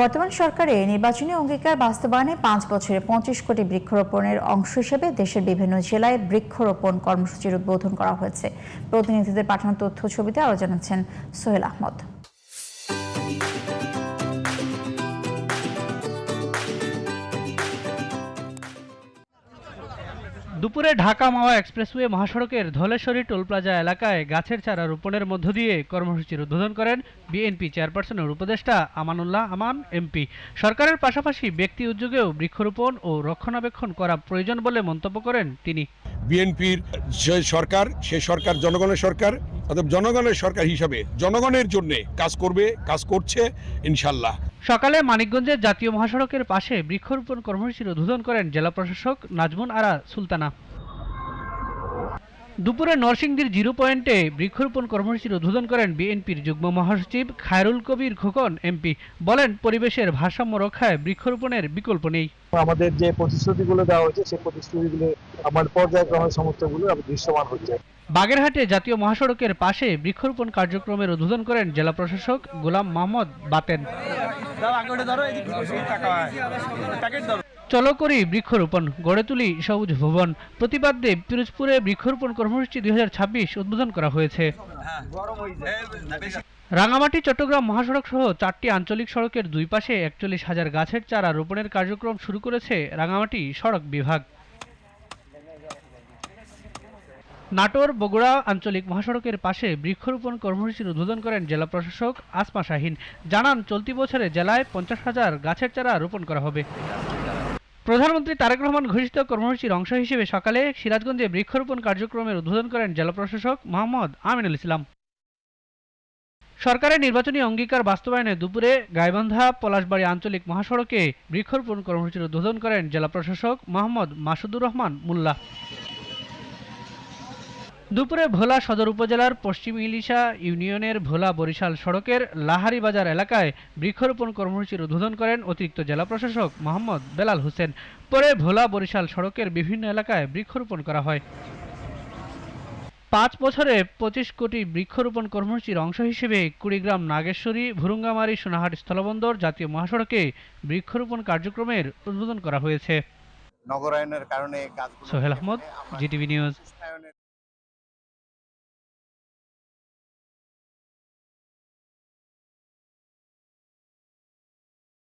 বর্তমান সরকারের নির্বাচনী অঙ্গীকার বাস্তবায়নে 5 বছরে 25 কোটি বৃক্ষরোপণের অংশ হিসেবে দেশের বিভিন্ন জেলায় বৃক্ষরোপণ কর্মসূচির উদ্বোধন করা হয়েছে। প্রতিনিধিদের পাঠানো তথ্য ছবিতে আরো জানাচ্ছেন সোহেল আহমদ। দুপুরে ঢাকা মাওয়া এক্সপ্রেসওয়ে মহাসড়কের ধলেশ্বরী টোল প্লাজা এলাকায় গাছের চারা রোপণের মধ্য দিয়ে কর্মসূচির উদ্বোধন করেন বিএনপি চেয়ারপারসনের উপদেষ্টা আমানুল্লাহ আমান এমপি। সরকারের পাশাপাশি ব্যক্তি উদ্যোগেও বৃক্ষরোপণ ও রক্ষণাবেক্ষণ করা প্রয়োজন বলে মন্তব্য করেন তিনি। বিএনপির যে সরকার, সে সরকার জনগণের সরকার, অর্থাৎ জনগণের সরকার হিসাবে জনগণের জন্য কাজ করবে, কাজ করছে ইনশাল্লাহ। সকালে মানিকগঞ্জের জাতীয় মহাসড়কের পাশে বৃক্ষরোপণ কর্মসূচির উদ্বোধন করেন জেলা প্রশাসক নাজমুন আরা সুলতানা। দুপুরে নরসিংদীর জিরো পয়েন্টে বৃক্ষরোপণ কর্মসূচির উদ্বোধন করেন বিএনপির যুগ্ম মহাসচিব খায়রুল কবির খোকন এমপি। বলেন, পরিবেশের ভারসাম্য রক্ষায় বৃক্ষরোপণের বিকল্প নেই। আমাদের যে প্রতিশ্রুতিগুলো দেওয়া হয়েছে সেই প্রতিশ্রুতিগুলো আমার পর্যায়ক্রমে সমর্থনগুলো দৃশ্যমান হচ্ছে। বাগেরহাটে জাতীয় মহাসড়কের পাশে বৃক্ষরোপণ কার্যক্রমের উদ্বোধন করেন জেলা প্রশাসক গোলাম মোহাম্মদ বাতেন। চলো করি বৃক্ষরোপণ, গড়ে তুলি সবুজ ভুবন প্রতিপাদ্যে পিরোজপুরে বৃক্ষরোপণ কর্মসূচি 2026 উদ্বোধন করা হয়েছে। রাঙামাটি চট্টগ্রাম মহাসড়ক সহ 4টি আঞ্চলিক সড়কের দুই পাশে 41,000 গাছের চারা রোপণের কার্যক্রম শুরু করেছে রাঙামাটি সড়ক বিভাগ। নাটোর বগুড়া আঞ্চলিক মহাসড়কের পাশে বৃক্ষরোপণ কর্মসূচির উদ্বোধন করেন জেলা প্রশাসক আসমা শাহিন। জানান, চলতি বছরে জেলায় 50,000 গাছের চারা রোপণ করা হবে। প্রধানমন্ত্রী তারেক রহমান ঘোষিত কর্মসূচির অংশ হিসেবে সকালে সিরাজগঞ্জে বৃক্ষরোপণ কার্যক্রমের উদ্বোধন করেন জেলা প্রশাসক মোহাম্মদ আমিনুল ইসলাম। সরকারের নির্বাচনী অঙ্গীকার বাস্তবায়নে দুপুরে গাইবান্ধা পলাশবাড়ী আঞ্চলিক মহাসড়কে বৃক্ষরোপণ কর্মসূচির উদ্বোধন করেন জেলা প্রশাসক মোহাম্মদ মাসুদুর রহমান মোল্লা। দুপুরে ভোলা সদর উপজেলার পশ্চিম ইলিশা ইউনিয়নের ভোলা বরিশাল সড়কের লাহারি বাজার এলাকায় বৃক্ষরোপণ কর্মসূচির উদ্বোধন করেন অতিরিক্ত জেলা প্রশাসক মোহাম্মদ বেলাল হোসেন। পরে ভোলা বরিশাল সড়কের বিভিন্ন এলাকায় বৃক্ষরোপণ করা হয়। 5 বছরে 25 কোটি বৃক্ষরোপণ কর্মসূচির অংশ হিসেবে কুড়িগ্রাম নাগেশ্বরী ভুরুঙ্গামারী সোনাহাট স্থলবন্দর জাতীয় মহাসড়কে বৃক্ষরোপণ কার্যক্রমের উদ্বোধন করা হয়েছে। নগরায়নের কারণে সোহেল আহমদ, জিটিভি নিউজ।